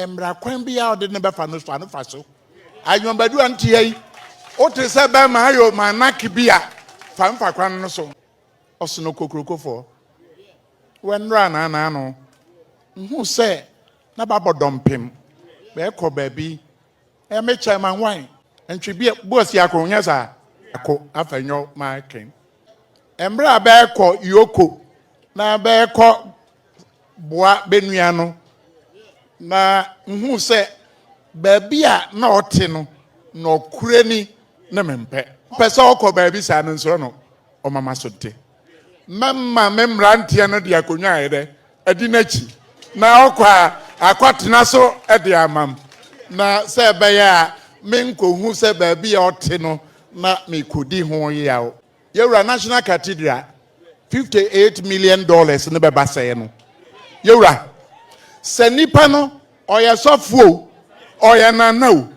Embra kwan bia ode ne befa no so anu fa so. Ayonbadu antie yi. O te se be ma ayo manaki bia fa mfa kwan no so. Osono kokrokofo. When rana na no. Who say na babodompem. Be ko baby. E me chairman wine. Entwi bia boss ya ko nya sa. Ako afanyo ma ken. Embra be ko yoko. Na be ko boa benua no. Na who say baby a na ote no no kure ni na mempe pese okọ baby sa no nso no o mama sote mamma memrantie no de akonwa ayede adi nachi na okọ akwatena so de amam na se be ya menko hu se baby a ote no na me kodi ho yawo yewura National Cathedral $58 million ne beba say no yewura se nipa no oya sofuo oya nanao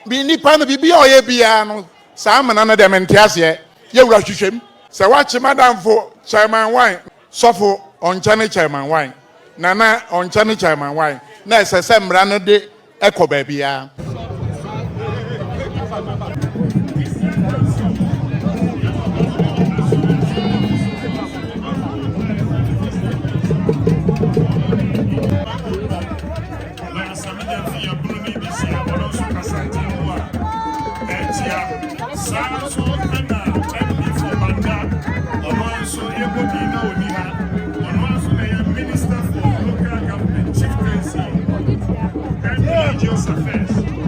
bi nipa no bibi oya bia no sa amana na de mentiase yewura hwehwem se wache madamfo chairman wine sofo onchane chairman wine nana onchane chairman wine na esese mra no de ekoba bia Minister for Local Government, Chieftaincy, and Religious Affairs.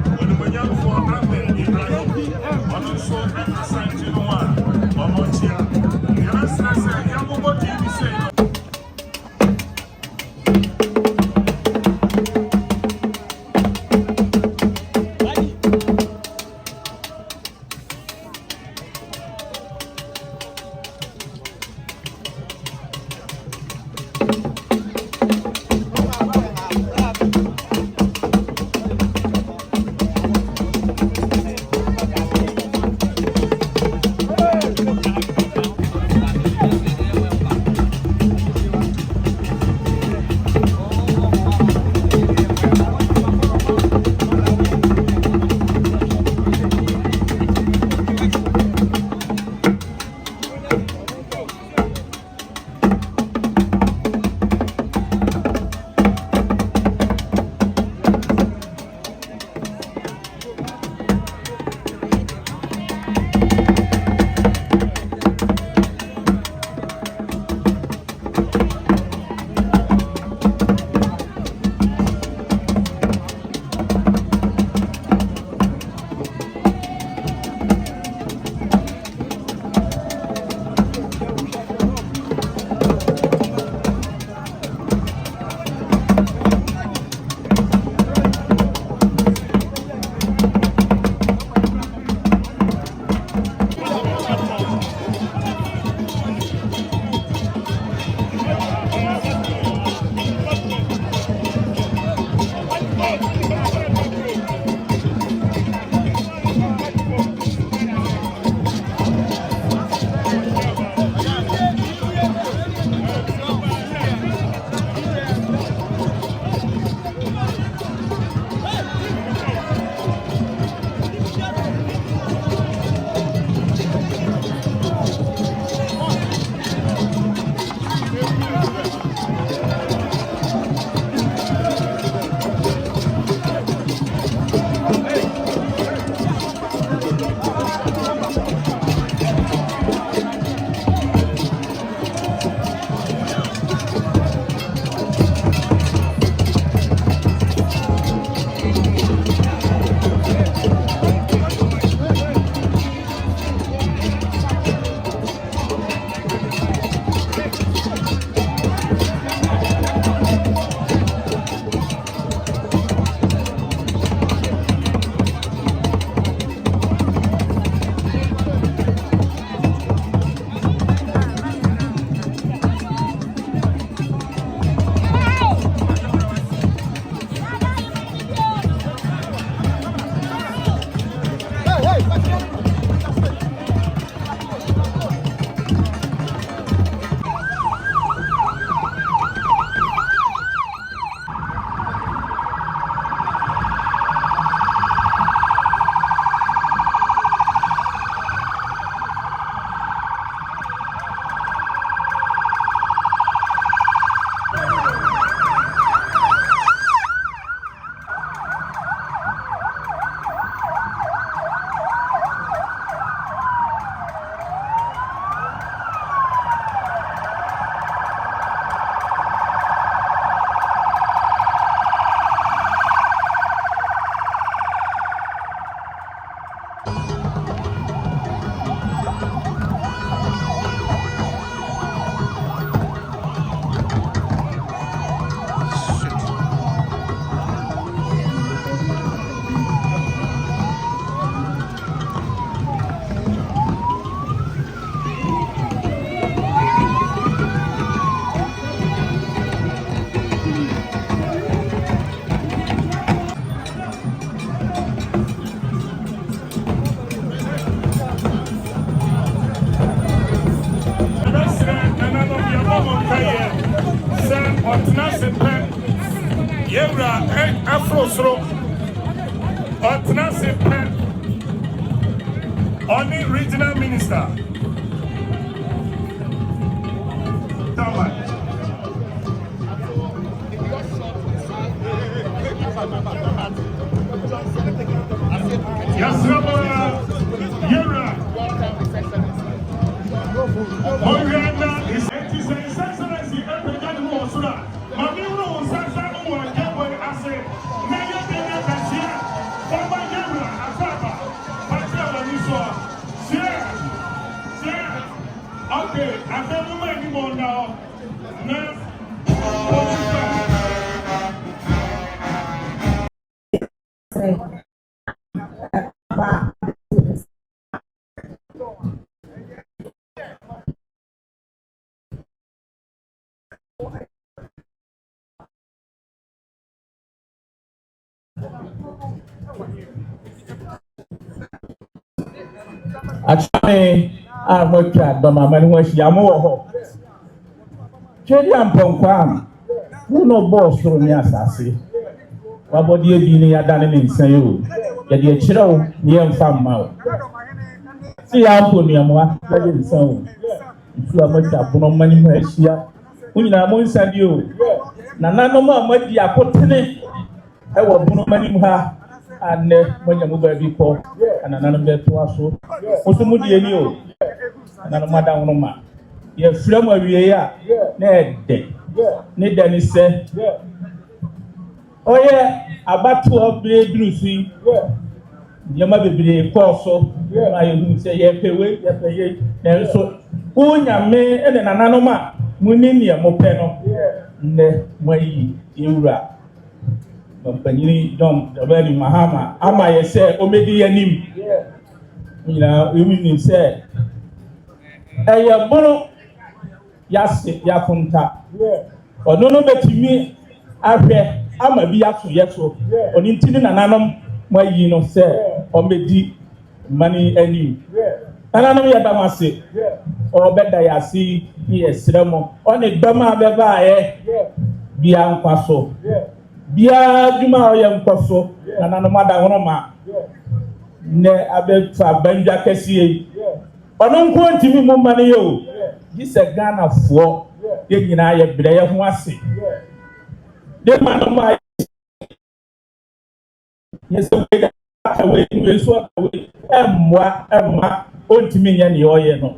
Yevra Afro Otnasi Pen Oni Regional Minister. Yasraba Yevra Oyana is excellency President Mosura. Mamiro Sasa Uwakebo Ase Naya Bena Kasia Baba Yevra Afaba Patrick Laniso. Okay, I don't know anymore now. Actually, I worked at Dormaahene when she amoho. Chedi amponkwam. Who no boss from me asase. Wabodi ebi ni adane ni nsan yo. Ya de chira wo ni emfa ma wo. Si ya ampo ni amwa, ya de nsan wo. Ifu amata bono mani mu ahia. Unyina mo nsan di o. Na nanom amadi akotene. E wo bono mani mu ha. Ane mwanya mu ba bi ko. Ana nanom be to aso. Osumu die ni o. Ana mada wonoma. Ye frem awie ya na ede. Ne dani se. Oye abatu obedru si. Yama bebere ko so. Ma ye hu se ye pewe ye peye. Na so unyame ene nanom a munini e mo pe no. Ne mwayi ewura. Company very Mahama. Ama ye say omedi yanim. You say eye bono yase yakunta. Ono no betimi ahwe ama bi aso yeso. Oni ntini nananom mayi no say omedi mani anim. Nananom ya damase. Obeda yasi ni esremo. Oni doma beba ye bia nkwaso. Bia djuma oye nkoso na mada wonoma ne abefa banja kesiye ono nko ntimi mo mane yo gise Ghana fo ye nyina ye bre ye ho ase de manoma yeso we awe yeso awe emma ontimi nya ne oye no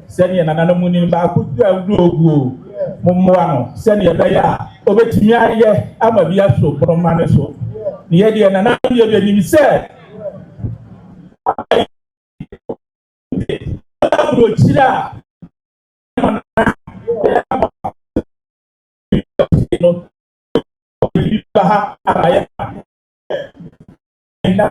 se ne na mu ni ba ko du ogu mumwa no se ne be ya obetimi aye ama bi aso bromane so ne ye de na ye be ni se bro chira no ba aya na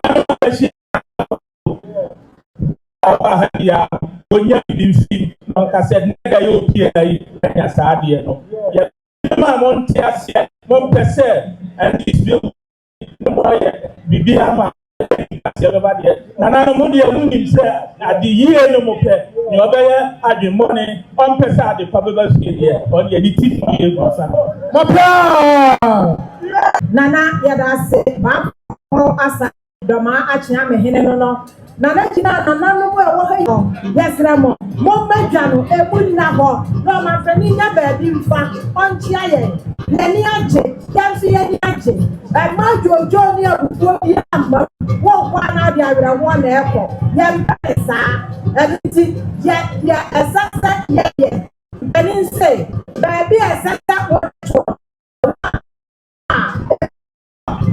ya onya binfi no ka said nega yo pie dai ya saade no ya ma mon ti ase mon pese and this no ya bibi ama ya ba de na mo de mu nim se ade yie no mo pe ni obeye ade money on pese ade pa beba skie ye on ye di ti ye go sa mo pa nana ya da se ba ko asa doma achia mehene no nana china nana no mo wo ha yo yesra mo medwa no emunna ho no ma fani nya ba di mfa onchia ye nani aje yansi ye ni aje e ma jojo ni abuko ya ma wo kwa na dia wira wo na eko ye mpesa e ti ye esasa ye beni say baby esasa wo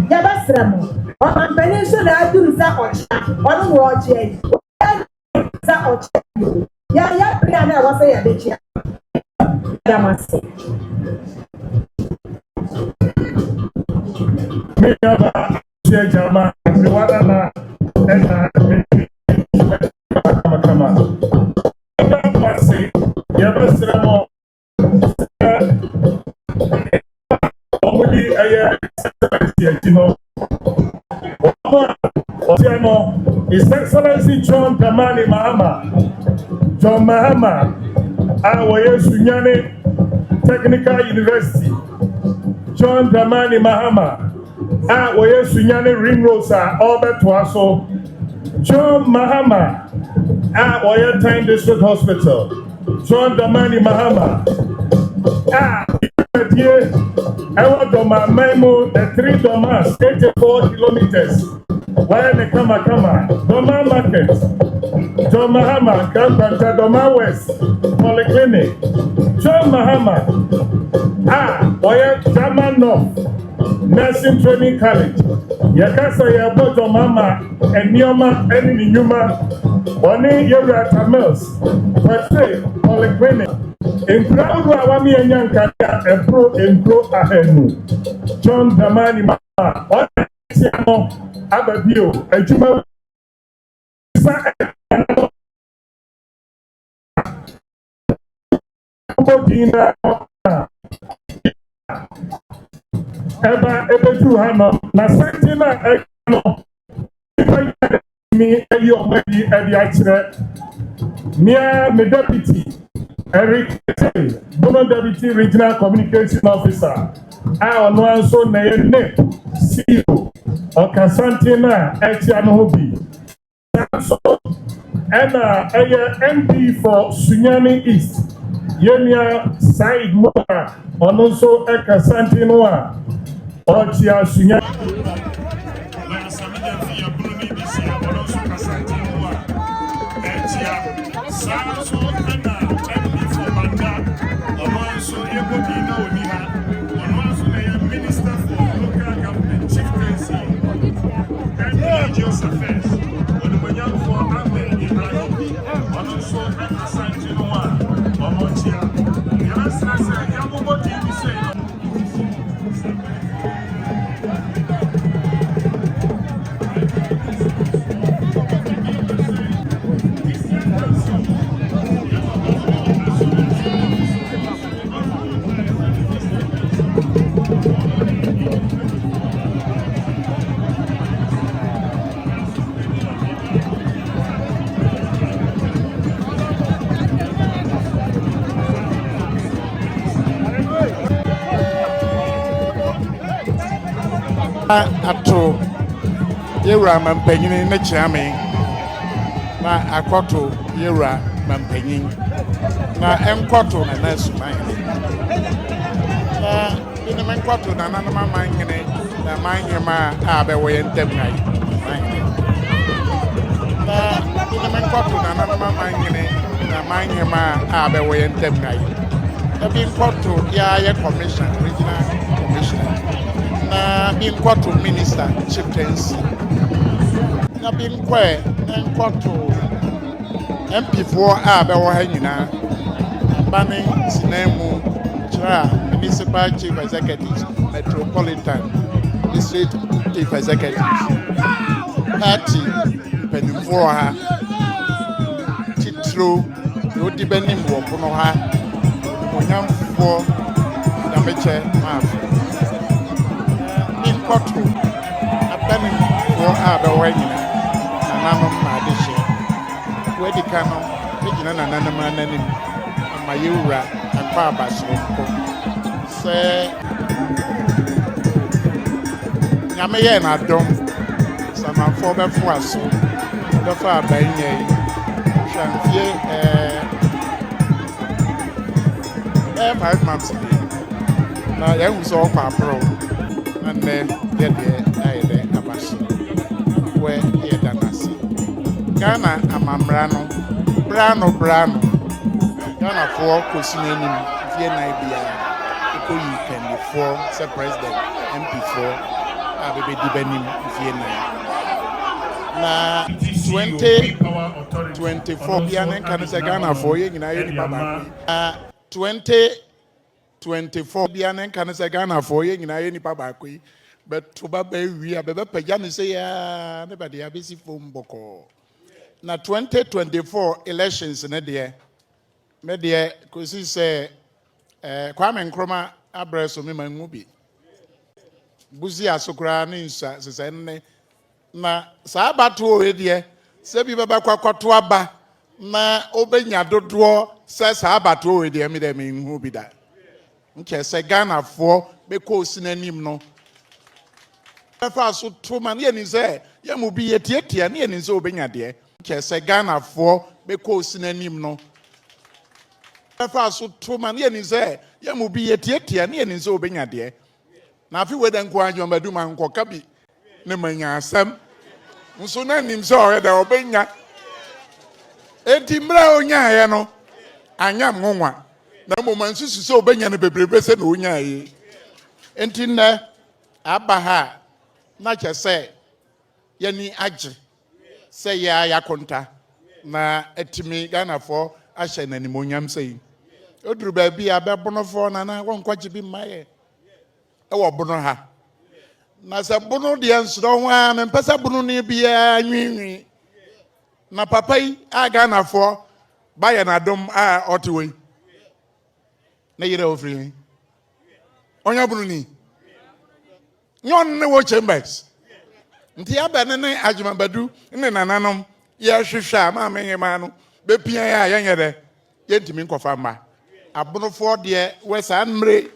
Yabasramo, on my peninsula, I do that on watch it. That watch it. Yeah, Brianna was a bitch. Damasi. Jama, Wadana, Yabasramo. His Excellency John Dramani Mahama, John Mahama, Awaye Sunyane Technical University, John Dramani Mahama. Oye Sunyani Ring Rosa, Albert Waso, John Mahama, Oye Time District Hospital, John Dormaahene Mahama, Ewa Dormaahene, the 3 Dormas, 84 kilometers. Why the Kama Dorma Market, John Mahama, Kampanta, Dorma West, Polyclinic, John Mahama, Oye German North, Nursing Training College, Yakasa Yabo Dormama, and Nioma, Enemy Numa, Oni Yura Tamils, Prez, Polyclinic. In crowd Wami and Yankaya, and pro Ahenu, John Dormaahene Mahama, Oye Ababio, a Juma. Eba tu hano na sentina ekano mi eyo medi edi achire mia me deputy Eric Bono Deputy Regional Communication Officer ono anso na ye ne CEO Okasantina Echianobi so ena MP for Sunyani East Yenia Said Moa Ononso Ekasantinoa Ochia Sunyani Minister for Local Government, Chieftaincy, and Religious Affairs. Ato Yura Mampenyin na Chame na Akoto Yura Mampenyin na Enkoto na Nasuman na ina Menkoto na Nanama Mangene na Mangema Abewe Ntemnai na ina Menkoto na Nanama Mangene na Mangema Abewe Ntemnai na Binkoto ya commission regional commissioner na being to minister chieftaincy na being to MP4 abewo ha nyina bani sinemu chira municipal chief executives metropolitan district chief executives party penimfo ha titro yodi benim wo kono ha onyamfo na meche mafu Koto abani for abawanyina na mama madishe wedi kano ejina na nanama nanim amayura akwa abasoko se nyame ye na dom samanfo befo aso befo abanye hwanfie 5 months na ya wuso kwa pro and then get the abashi where ye danasi Ghana amamrano brano Ghana for kosineni vie na bia ko yi kan for say president MP4 abebe dibenim vie na 2024 bia nen kan say Ghana for ye nyina ye ni baba 2024 bianen kan se Ghana for ye nyina ye nipa ba koi but to ba wi abebe pagya ne se ya ne ba de abesi fom boko na 2024 elections ne de me de ko si se Kwame Nkrumah abreso me mangu bi buzi asokra ne nsa se ne na sa bato we de se bi baba kwakoto aba na obenya dodo se sa bato we de me de me nhu bi da nke se Ghana for be ko sinanim no so to man ye ni say ye mu bi yetiatia ne ye ni say obenya de ke say Ghana for be ko sinanim no so to man ye ni say ye mu bi yetiatia ne ye ni say obenya de na afi wedan ko anjo madu man ko ka bi ne manya asem nso na nim say o da obenya enti mra onya ye no anya nwanwa na mo man susu say obenya ne bebrebe se na onya ye enti na abaha na che say yani age say ya yakonta na etimi Ghana for ahye nanimonyam say oduru ba bi abebono for na wonkwaje bi maye e wo bono ha na se bono de ensoro ho a me pesa bono ni bia nwinwi na papa yi a Ghana for baye na dom a otewe na yire ofri onya bono ni nyon ne wo chambers nti abane ne adwumabadu ne nananom ye hwehwe ma amenyema no be pia ya yenye de yentimi nkofa ma abonofo de wesa nmre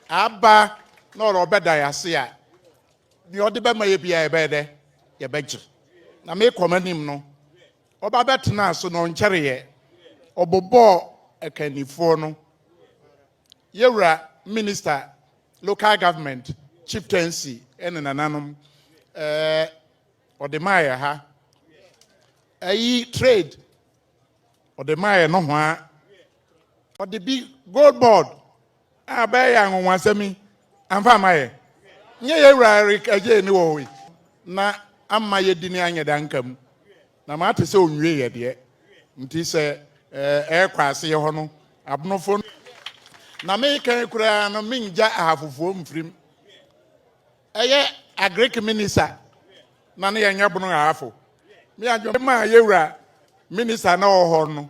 aba na ro beda yase a ni ode be ma ye bia ye be de ye begye na me komanim no oba betena so no nkyere ye obobo ekanifo no yewra minister local government chieftaincy ene nananom Odemaya ha ayi trade Odemaya no ho a ode bi gold board abaya nwanwasemi amfa maye nye yewra aje ni wo we na amma yedini anya dankam na ma te se onwie ye de nti se kwase ye ho no abnofo na me kan kura no minja ahafofo mfrim Agric minister na ne yanya bono afo me adwo ma yewura minister na ho no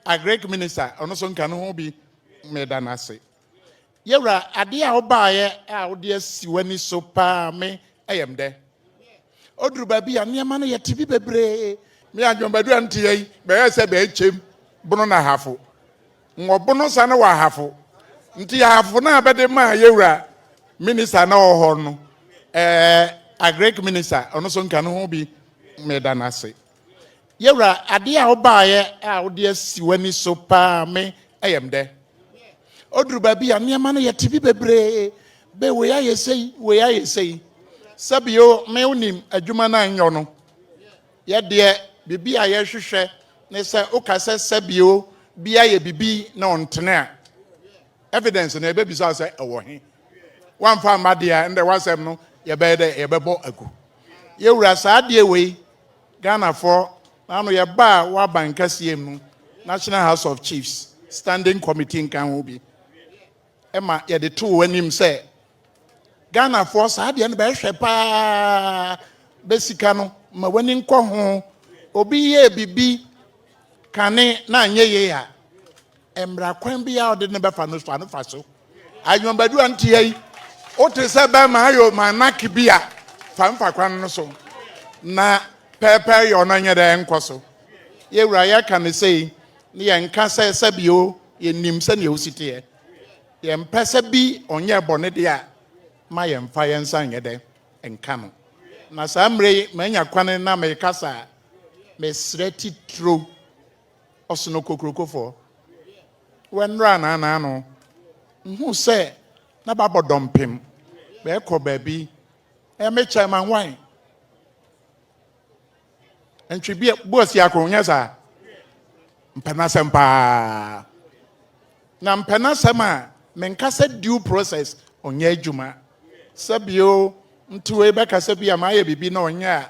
agric minister ono so nka no ho bi me da na se yewura ade a obaaye a ode asiwani so pa me ayem de oduru ba bi anema no yete bi bebre me adwo badu ante yi be yese be echem bono na hafo ngo bono sa na wa hafo nti hafo na abede ma yewura minister na ho no agric minister ono so nka no ho bi me da na se yewra ade a obaaye a ode asiwani so pa me ayem de oduru ba bi anema no yete bi bebre be we ayesei sabio me unim adwuma na anyo no ye de bibi a ye hwehwe ne se okase sabio bia ye bibi na ontene a evidence na ebe bi so say ewo he one farm adia and the wasem no ye be de ye bebo agu ye wura sa de we Ghana for na no ye ba wa bankasiem no National House of Chiefs Standing Committee kan ho bi e ma ye de to wanim say Ghana for sa de no be hwe pa besika no ma wani nko ho obi ye bibi kane na anye ye ya emra kwan bi ya ode ne be fa no so anyombadu antie ote se be ma ayo manaki bia famfa kwan no so na pepe yo na nyede enkoso yewura ya kan sei ne ye nka se bio ye nim se ne osite ye mpese bi onye bone de a ma ye mfa ye nsa nyede enka no na sa mre manya kwan na me kasa me sreti tro osono kokrokofo wenra na no hu se na babodompem be ko baby me chairman wine entwi bi boss yakonya sa mpanasem pa na mpanasem a menkasa due process onye adwuma sabio ntuwe be kasa bi amaye bibi na onya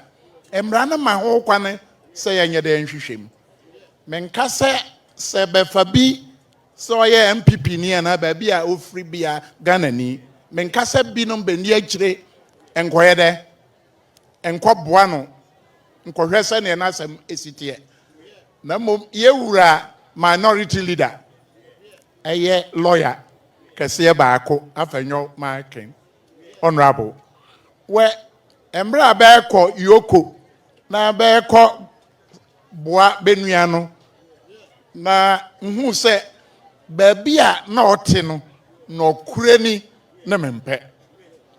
emra na ma ho kwane se yenye de nhwehwem menkasa se befa bi so ye MPP ni na ba bi a ofri bia Ghana ni menkasa bi no be ni akire enkoye de enkoboa no nkohwese ne na asem esitie na mom yewura minority leader eye lawyer kase baako afanyo marking honorable we embra ba ko yoko na ba ko boa benua no na nhu se ba bia na ote no na okure ni na mempe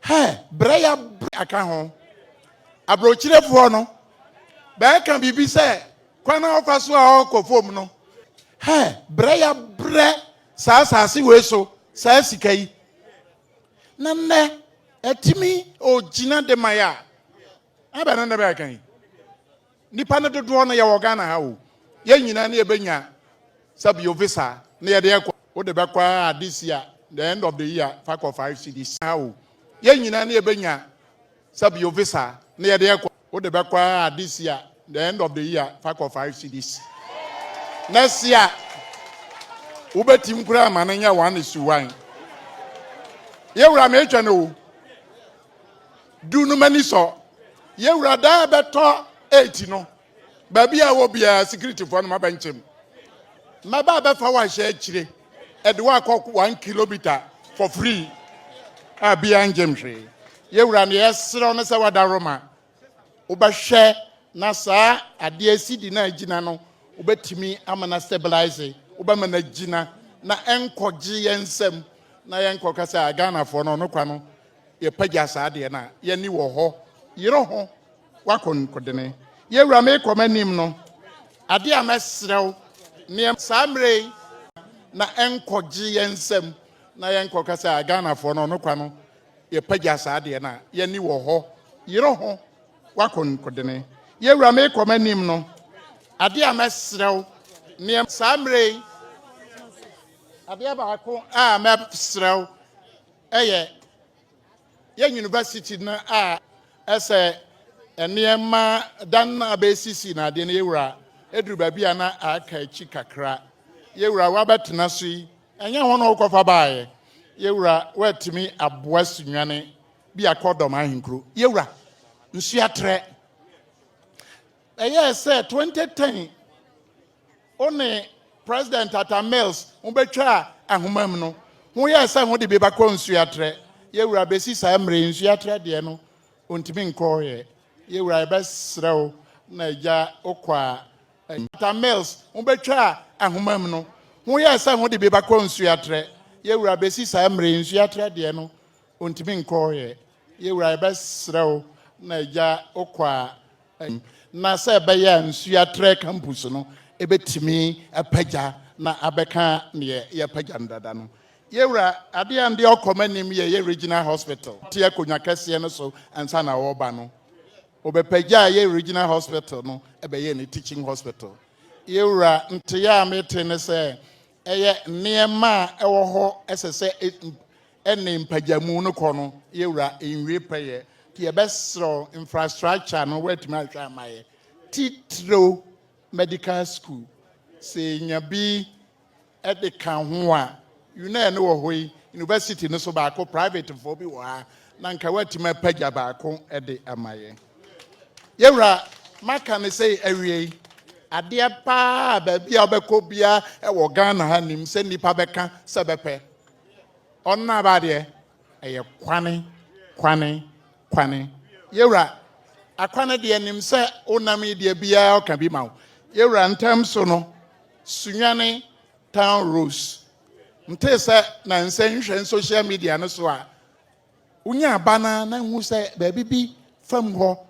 Hey, Breya Akaho. Abrochire for no. Back can be said. Kwana ofaso a ọkọ fom no. Hey, breya bre sa we so sa sika yi. Na ne etimi o gina de maya. Aba na be kan. Nipa no dodo no ye wo Ghana ha o. Ye nyina na ye benya sabi yo visa na ye de ekwa. Wo de be kwa this year, the end of the year, 5 or 5 cedis. Ha o. Ye nyina na ye benya sabi yo visa na ye de ekwa. Wo de be kwa this year, the end of the year, 5 or 5 cedis. Next year, ubetim kura mananya 1 is to 1. Ye wura me twa no. Du no mani so. Ye wura da beto 8 no. Baby a wo bia security for no mabenchem. Maba be fa wa hye akire. E de wa akọ 1 kilometer for free. A bia ngem hwe. Ye wura ne yesro no se wada Roma. Wo be hwe na saa ade asidi na agina no wo betimi amana stabilize. Wo be mana gina na enkoje yensem na yenkokasa Ghana for no kwa no ye pagya saa de na ye ni wo ho yiro ho wakonkodene ye wura me komanim no ade a mesrew ne samre na enkoje yensem na yenkokasa Ghana for no kwa no ye pagya saa de na ye ni wo ho yiro ho wakonkodene ye wura me komanim no ade a mesrew ne samre Abia ba ko a mesrew eye ye university na a ese eniema dan na abesisi na de na yewura eduru ba bia na aka chi kakra yewura wa betena so yi enya ho no kofa baaye yewura watimi aboa sunwane bia ko Dormaahene kro yewura nsu atre eye se 2010 one President Tata Mills umbetwa ahomam no ho ye se ho de be ba ko nsu atre yewura besi sa mre nsu atre de no ontimi nko ye yewura besrew na ja okwa Tata Mills umbetwa ahomam no ho ye se ho de be ba ko nsu atre yewura besi sa mre nsu atre de no ontimi nko ye yewura besrew na ja okwa na se be ya nsu atre campus no ebetimi apagya na abeka ne ye pagya ndada no yewura ade ande okomanim ye regional hospital tie konya kase no so ansa na wo ba no obepagya ye regional hospital no ebeye ne teaching hospital yewura ntia mete ne se eye niema ewo ho esese ene mpagyamu no kono yewura enwe peye tie besro infrastructure no wetimi ahwa amaye titro medical school say nyabi at the kanwa you know no way university no so ba ko private for bi wa na nka watima pagya ba ko e de amaye yewura maka ne say awie ade pa ba bia obekọ bia e wo Ghana ha nim se nipa beka se bepe onna ba de eye kwane yewura akwane de nim se onam de bia o ka bi ma yewura ntam so no sunwane town rose ntese na nsenhwe social media no so a unya bana na hu se ba bibi fam ho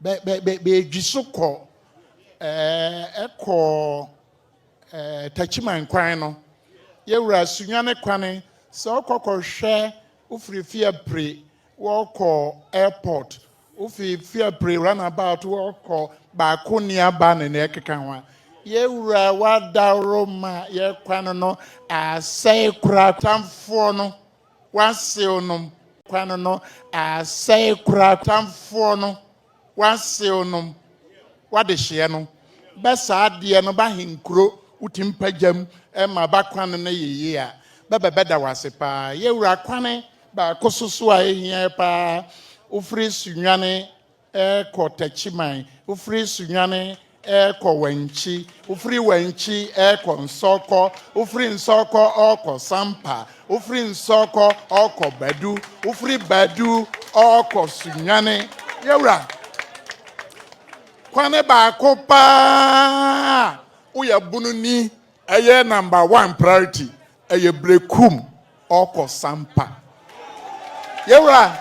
be dwisoko eko tachiman kwan no yewura sunwane kwane so okokohwe ofrifia pre woko airport ofrifia pre runabout woko ba konia ba ne ekeka ho yewura wadaroma ye kwano no asai kura tamfo no wasew no kwano no asai kura tamfo no wasew no wade hye no besa ade no ba henkuro utimpagam ma ba kwano no yeye a bebeda wase pa yewura kwane ba kososo a ehia pa ofri sunwane ko tachiman ofri sunwane ko wanchi ofri wanchi ko nsoko ofri nsoko ko sampa ofri nsoko ko badu ofri badu ko sunwane yewura kwane ba ko pa uya bunu ni eye number 1 priority eye brekum ko sampa yewura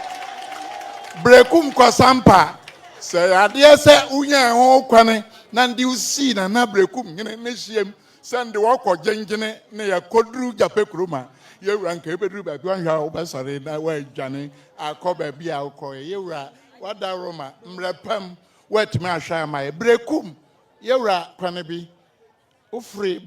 brekum ko sampa se ade se unya ho kwane na ndi usi na brekum ngene ne hiem Send the walk or jengine near Kodru Japekruma. You rank a bedroom at 1 hour, sorry, that way, Johnny. I call baby, I'll call you. What da Roma, Mrapam, wet masha my brekum. Yura, Quanabi, Ufree.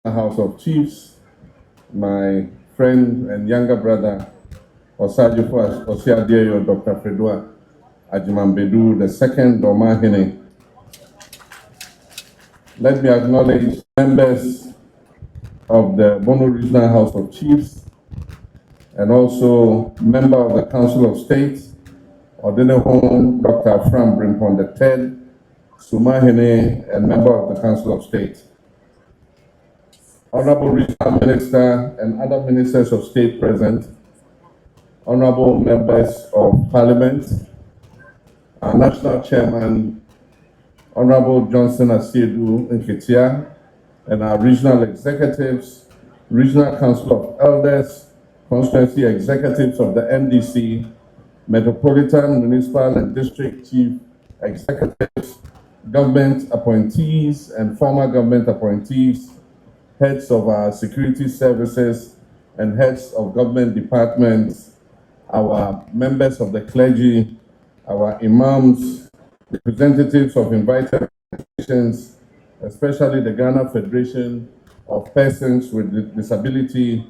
House of Chiefs, my friend and younger brother, Osajufu Osiadeyo, Dr. Fredua Ajimambedu, the second Dormaahene. Let me acknowledge members of the Bono Regional House of Chiefs and also member of the Council of State, Odenehon Dr. Afram Brimpon III, Sumahene, and member of the Council of State. Honorable Regional Minister and other ministers of state present, honorable members of Parliament, our National Chairman, Honorable Johnson Asiedu Nketia, and our regional executives, Regional Council of Elders, constituency executives of the NDC, Metropolitan, Municipal, and District Chief Executives, government appointees and former government appointees, heads of our security services and heads of government departments, our members of the clergy, our imams, representatives of invited organizations, especially the Ghana Federation of Persons with Disability,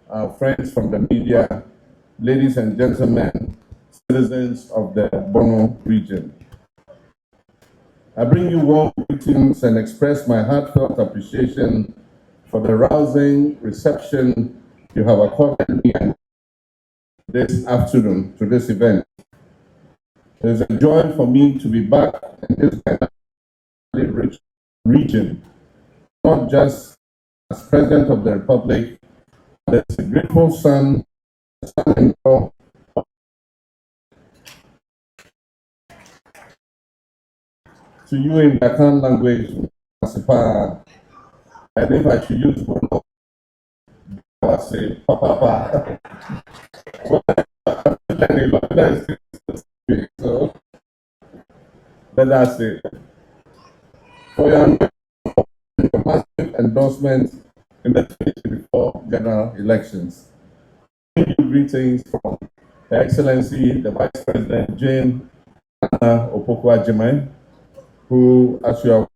our friends from the media, ladies and gentlemen, citizens of the Bono region. I bring you warm greetings and express my heartfelt appreciation for the rousing reception you have accorded me this afternoon to this event. It is a joy for me to be back in this rich region, not just as President of the Republic, but as a grateful son-in-law to you in the Akan language, and if I should use one, I would say, Papa. So, let us say, for your massive endorsement in the 2024 general elections. Greetings from Her Excellency, the Vice President, Jane Opoku-Agyeman, who, as you have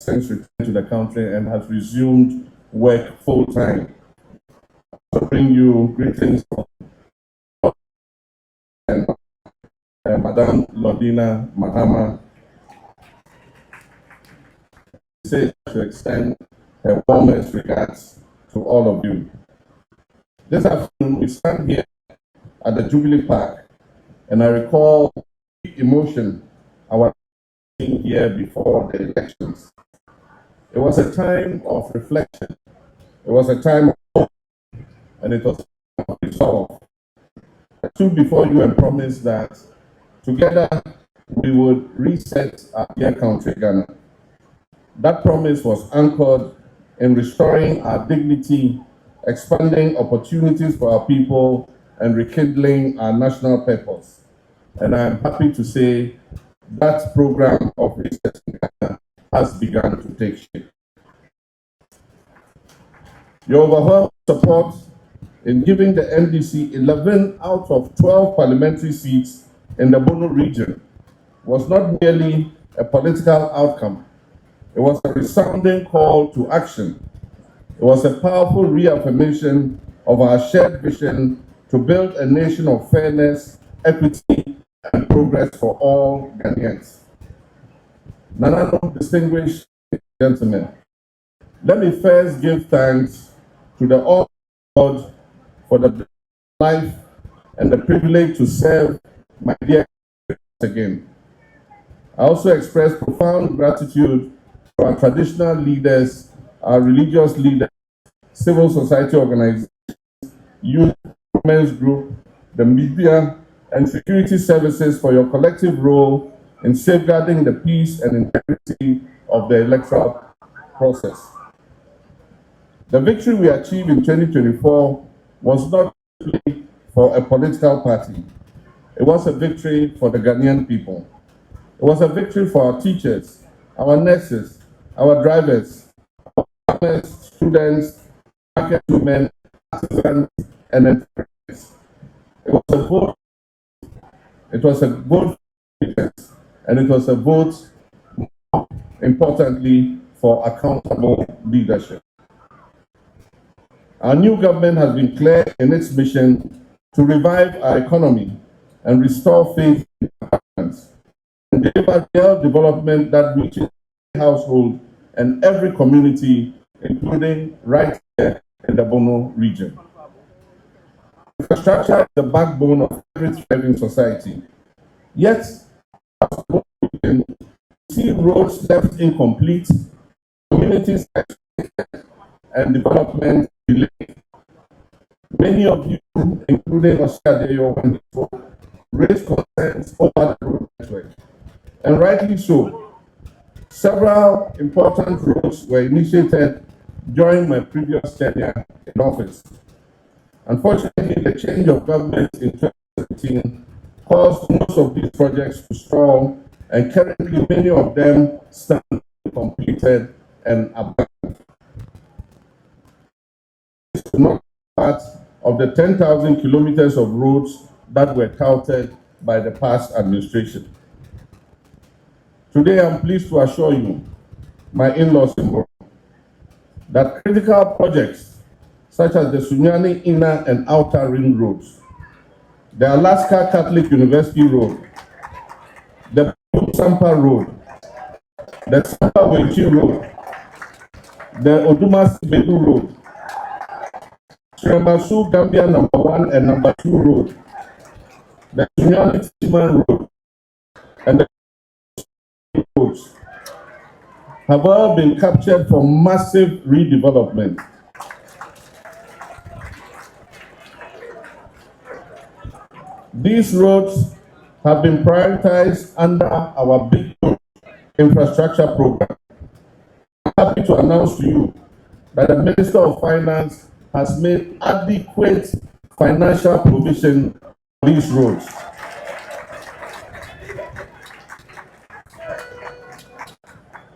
since returned to the country and has resumed work full-time. I bring you greetings from Madame Lordina Mahama. Says to extend her warmest regards to all of you. This afternoon, we stand here at the Jubilee Park, and I recall the emotion our team here before the elections. It was a time of reflection. It was a time of hope, and it was a time of resolve. I stood before you and promised that together we would reset our dear country, Ghana. That promise was anchored in restoring our dignity, expanding opportunities for our people, and rekindling our national purpose. And I am happy to say that program of reset in Ghana has begun to take shape. Your overwhelming support in giving the NDC 11 out of 12 parliamentary seats in the Bono region was not merely a political outcome. It was a resounding call to action. It was a powerful reaffirmation of our shared vision to build a nation of fairness, equity, and progress for all Ghanaians. Nanano, distinguished gentlemen, let me first give thanks to the Almighty God for the life and the privilege to serve my dear again. I also express profound gratitude to our traditional leaders, our religious leaders, civil society organizations, youth, women's group, the media, and security services for your collective role in safeguarding the peace and integrity of the electoral process. The victory we achieved in 2024 was not for a political party. It was a victory for the Ghanaian people. It was a victory for our teachers, our nurses, our drivers, our farmers, students, market women, artisans, and entrepreneurs. It was a vote. It was a vote for patience, and it was a vote, more importantly, for accountable leadership. Our new government has been clear in its mission to revive our economy and restore faith in our governments and deliver real development that reaches every household and every community, including right here in the Bono region. Infrastructure is the backbone of every thriving society. Yet, we see roads left incomplete, communities and development delayed. Many of you, including Oscar Deyo, raised concerns over the road network, and rightly so. Several important roads were initiated during my previous tenure in office. Unfortunately, the change of government in 2017 caused most of these projects to stall, and currently many of them stand completed and abandoned. This is not part of the 10,000 kilometers of roads that were touted by the past administration. Today, I'm pleased to assure you, my in-laws in Bono, that critical projects such as the Sunyani Inner and Outer Ring Roads, the Alaska Catholic University Road, the Sampa Road, the Sampa Wechi Road, the Oduma Sibedu Road, Sremasu Gambia number 1 and number 2 Road, the Sunyani Timan Road, and the roads have all been captured for massive redevelopment. These roads have been prioritized under our big infrastructure program. I'm happy to announce to you that the Minister of Finance has made adequate financial provision for these roads.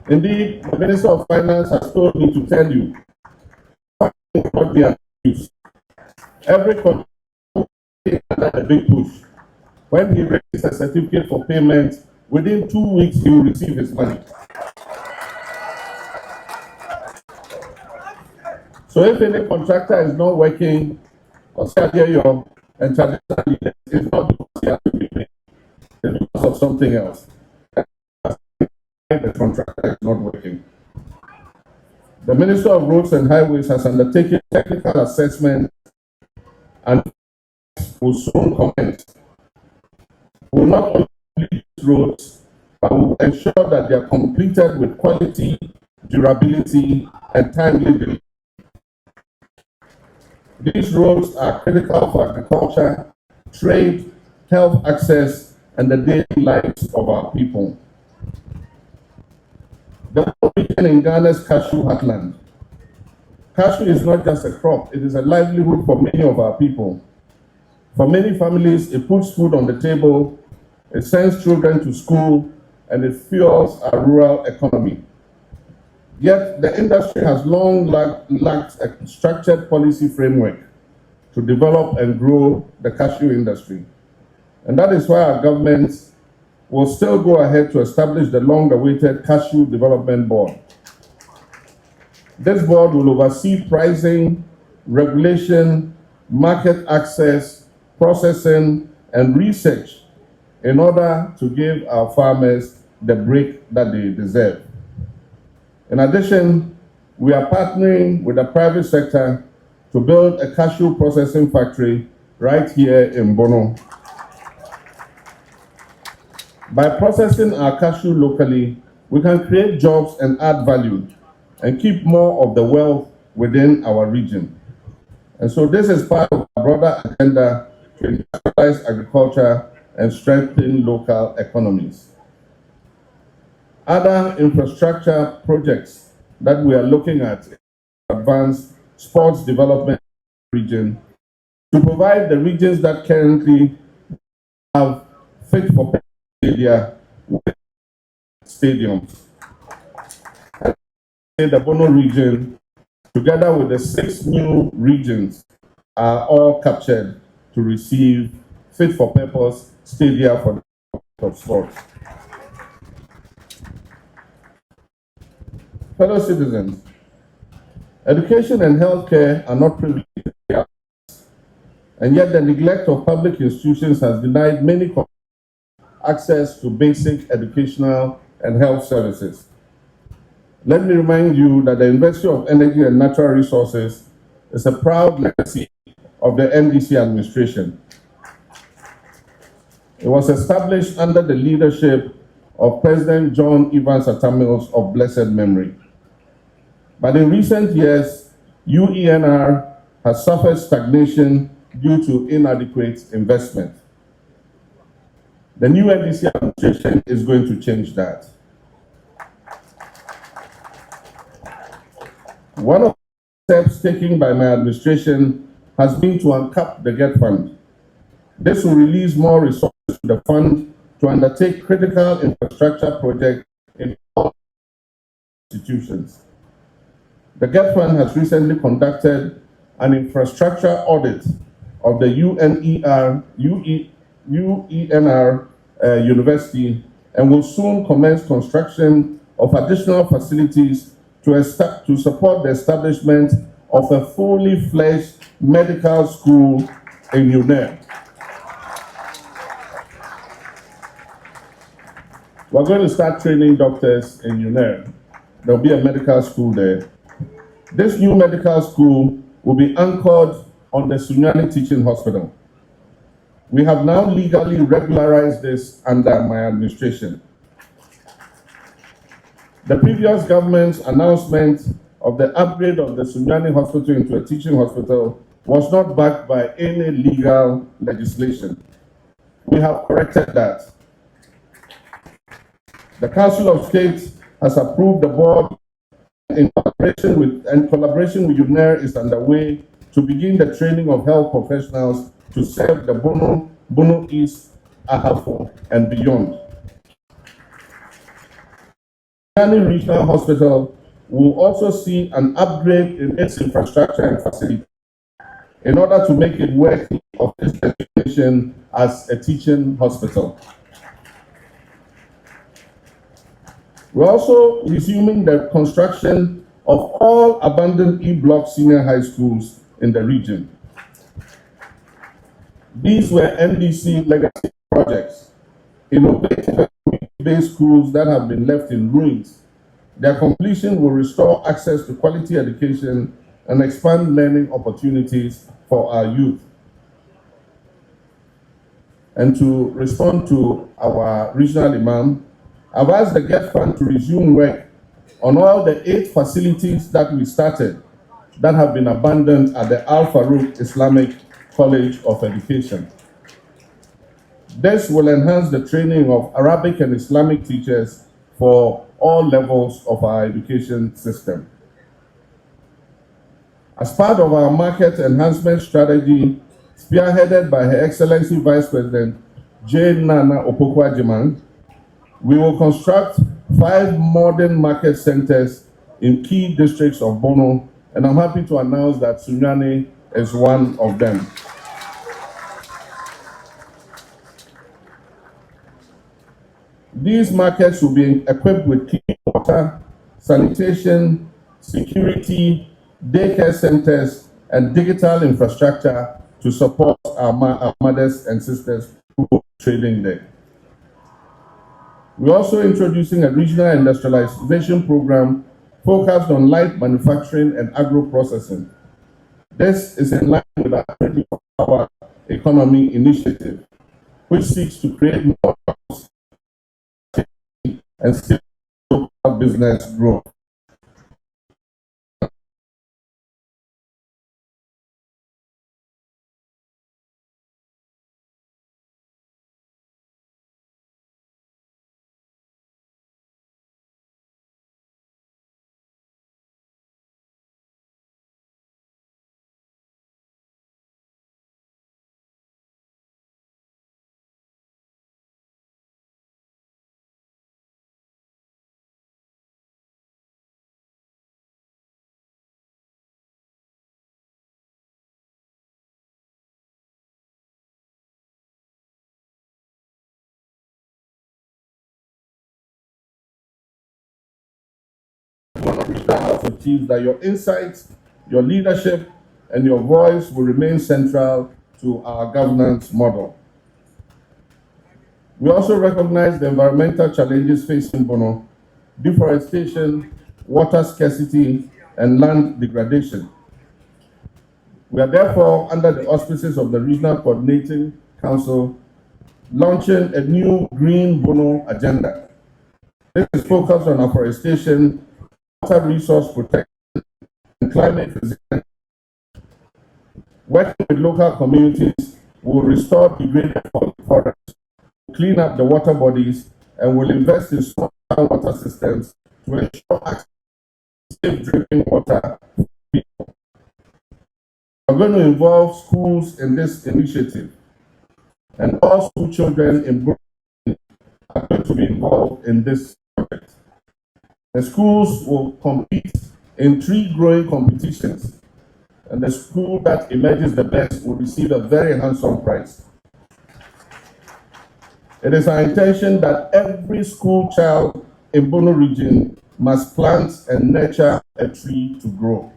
Indeed, the Minister of Finance has told me to tell you what we are used. Every country under a big push. When he raises a certificate for payment, within 2 weeks he will receive his money. So if any contractor is not working, and traditional leaders, it's not because he has to be paid, it's because of something else. The contractor is not working. The Minister of Roads and Highways has undertaken technical assessment and will soon commence. We will not only complete these roads, but will ensure that they are completed with quality, durability, and timely delivery. These roads are critical for agriculture, trade, health access, and the daily lives of our people. The region in Ghana's cashew heartland. Cashew is not just a crop, it is a livelihood for many of our people. For many families, it puts food on the table, it sends children to school, and it fuels our rural economy. Yet, the industry has long lacked a structured policy framework to develop and grow the cashew industry. And that is why our government will still go ahead to establish the long-awaited Cashew Development Board. This board will oversee pricing, regulation, market access, processing, and research in order to give our farmers the break that they deserve. In addition, we are partnering with the private sector to build a cashew processing factory right here in Bono. By processing our cashew locally, we can create jobs and add value and keep more of the wealth within our region. And so this is part of our broader agenda to industrialize agriculture and strengthen local economies. Other infrastructure projects that we are looking at advance sports development region to provide the regions that currently have fit for area with stadiums. The Bono region, together with the 6 new regions, are all captured to receive fit-for-purpose stadia for the sports. Fellow citizens, education and healthcare are not privileged, and yet the neglect of public institutions has denied many access to basic educational and health services. Let me remind you that the University of Energy and Natural Resources is a proud legacy of the NDC administration. It was established under the leadership of President John Evans Atta Mills of blessed memory. But in recent years, UENR has suffered stagnation due to inadequate investment. The new NDC administration is going to change that. One of the steps taken by my administration has been to uncap the GET Fund. This will release more resources to the fund to undertake critical infrastructure projects in all institutions. The GET Fund has recently conducted an infrastructure audit of the UENR University and will soon commence construction of additional facilities to support the establishment of a fully fledged medical school in UNER. We're going to start training doctors in UNER. There'll be a medical school there. This new medical school will be anchored on the Sunyani Teaching Hospital. We have now legally regularized this under my administration. The previous government's announcement of the upgrade of the Sunyani Hospital into a teaching hospital was not backed by any legal legislation. We have corrected that. The Council of State has approved the board in collaboration with UNER is underway to begin the training of health professionals to serve the Bono East, Ahafo, and beyond. Sunyani Regional Hospital will also see an upgrade in its infrastructure and facility in order to make it worthy of its designation as a teaching hospital. We're also resuming the construction of all abandoned E-block senior high schools in the region. These were NDC legacy projects, innovative community-based schools that have been left in ruins. Their completion will restore access to quality education and expand learning opportunities for our youth. And to respond to our regional imam, I've asked the GET Fund to resume work on all the 8 facilities that we started that have been abandoned at the Al Farouk Islamic College of Education. This will enhance the training of Arabic and Islamic teachers for all levels of our education system. As part of our market enhancement strategy, spearheaded by Her Excellency Vice President Jane Nana Opoku-Agyeman, we will construct 5 modern market centers in key districts of Bono, and I'm happy to announce that Sunyani is one of them. These markets will be equipped with clean water, sanitation, security, daycare centers, and digital infrastructure to support our mothers and sisters who are trading there. We're also introducing a regional industrialization program focused on light manufacturing and agro-processing. This is in line with our economy initiative, which seeks to create more jobs and still local business growth. Achieves that your insights, your leadership, and your voice will remain central to our governance model. We also recognize the environmental challenges facing Bono: deforestation, water scarcity, and land degradation. We are therefore, under the auspices of the Regional Coordinating Council, launching a new Green Bono agenda. This is focused on afforestation, water resource protection, and climate resilience. Working with local communities, will restore degraded forests, clean up the water bodies, and will invest in small water systems to ensure access to safe drinking water for people. We're going to involve schools in this initiative, and all school children in Brooklyn are going to be involved in this project. The schools will compete in 3 growing competitions, and the school that emerges the best will receive a very handsome prize. It is our intention that every school child in Bono region must plant and nurture a tree to grow.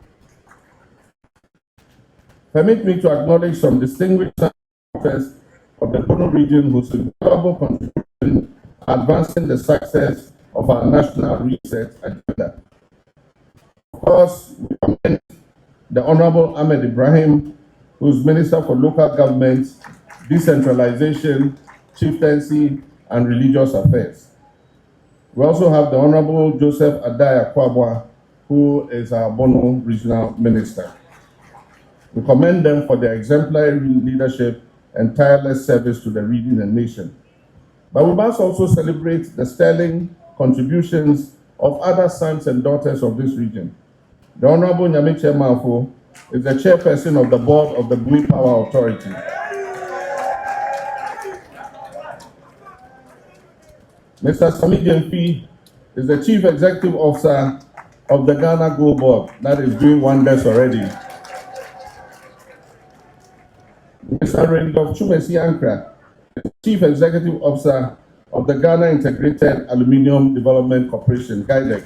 Permit me to acknowledge some distinguished supporters of the Bono region whose valuable contribution advancing the success of our national research agenda. Of course, we commend the Honorable Ahmed Ibrahim, who is Minister for Local Government, Decentralization, Chieftaincy, and Religious Affairs. We also have the Honorable Joseph Adaya Kwabwa, who is our Bono Regional Minister. We commend them for their exemplary leadership and tireless service to the region and nation. But we must also celebrate the sterling contributions of other sons and daughters of this region. The Honorable Nyamiche Manfo is the chairperson of the board of the Bui Power Authority. Mr. Sami Jemfi is the chief executive officer of the Ghana Gold Board that is doing wonders already. Mr. Rendolph Chumesi Ankra, Chief Executive Officer of the Ghana Integrated Aluminium Development Corporation, GIDEC.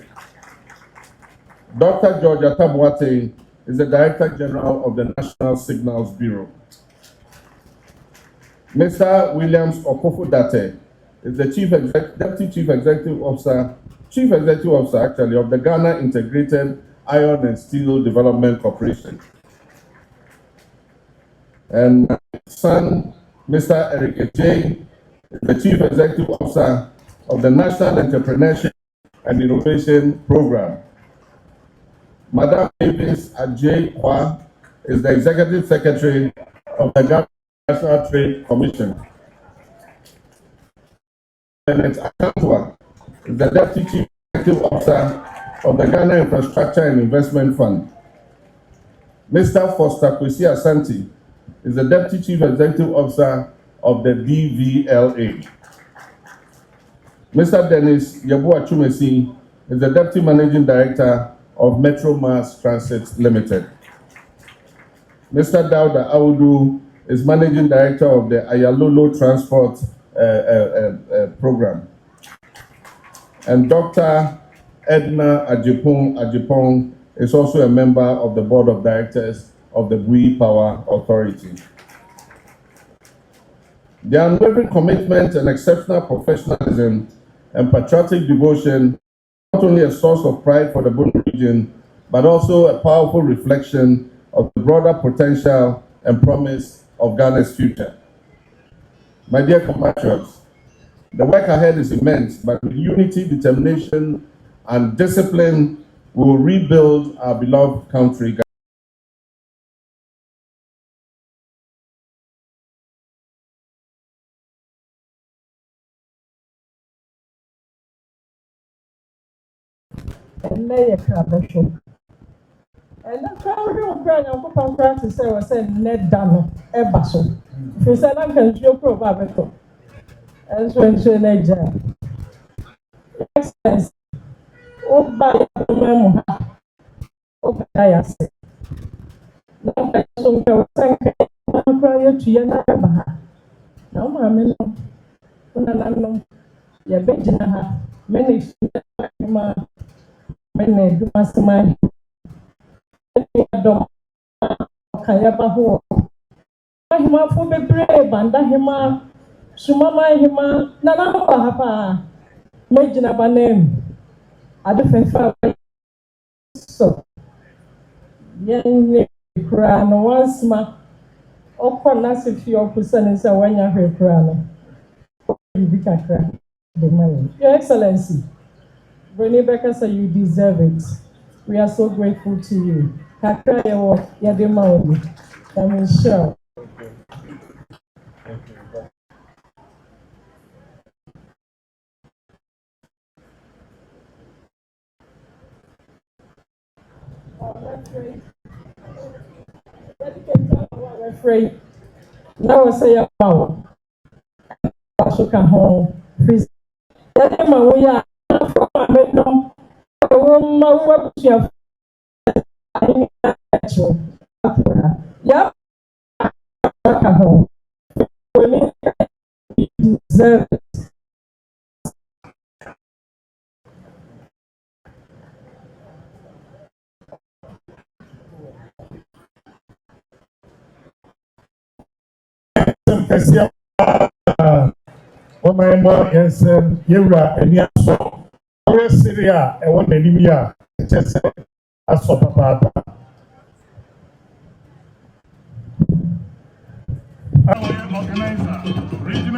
Dr. George Atabuate is the Director General of the National Signals Bureau. Mr. Williams Okofo-Date is the Deputy Chief Executive Officer of the Ghana Integrated Iron and Steel Development Corporation. And my son, Mr. Eric J, the Chief Executive Officer of the National Entrepreneurship and Innovation Program. Madam Davis Ajay Kwa is the Executive Secretary of the Ghana National Trade Commission. Bennett Akantua is the Deputy Chief Executive Officer of the Ghana Infrastructure and Investment Fund. Mr. Foster Kwesi Asante is the Deputy Chief Executive Officer of the DVLA. Mr. Dennis Yabua Chumesi is the Deputy Managing Director of Metro Mass Transit Limited. Mr. Dauda Audu is Managing Director of the Ayalolo Transport Program. And Dr. Edna Ajipong is also a member of the Board of Directors of the Bui Power Authority. Their unwavering commitment and exceptional professionalism and patriotic devotion not only a source of pride for the Bunu region, but also a powerful reflection of the broader potential and promise of Ghana's future. My dear compatriots, the work ahead is immense, but with unity, determination, and discipline, we will rebuild our beloved country. And lay a crabation. And the crowd of Grand Practice was said, Ned Dano, a basel. If you said, I can show probably. As when she lay down. Excellence. Oh, by the memoir. Oh, I say. No, I don't thank you. Cry to Yana. No, mamma, no, you're begging her. Many, many, do must mind. Don't Kayaba ho. Mahima for be brave and Hima Sumama Hima Nana Papa Majina Banem. I don't think so. Young Crown once ma Opa Nasi your person is a one year crown. Your Excellency, Renee Becker said you deserve it. We are so grateful to you. Kakra yewo yadema obi. I'm sure. Referee. Now I say your power. Also come home. Please. Yadema we are from yeah, deserve it. My mom is Yura and Yaso. Our Syria and one anemia. Just as for Papa. Our organizer, regional.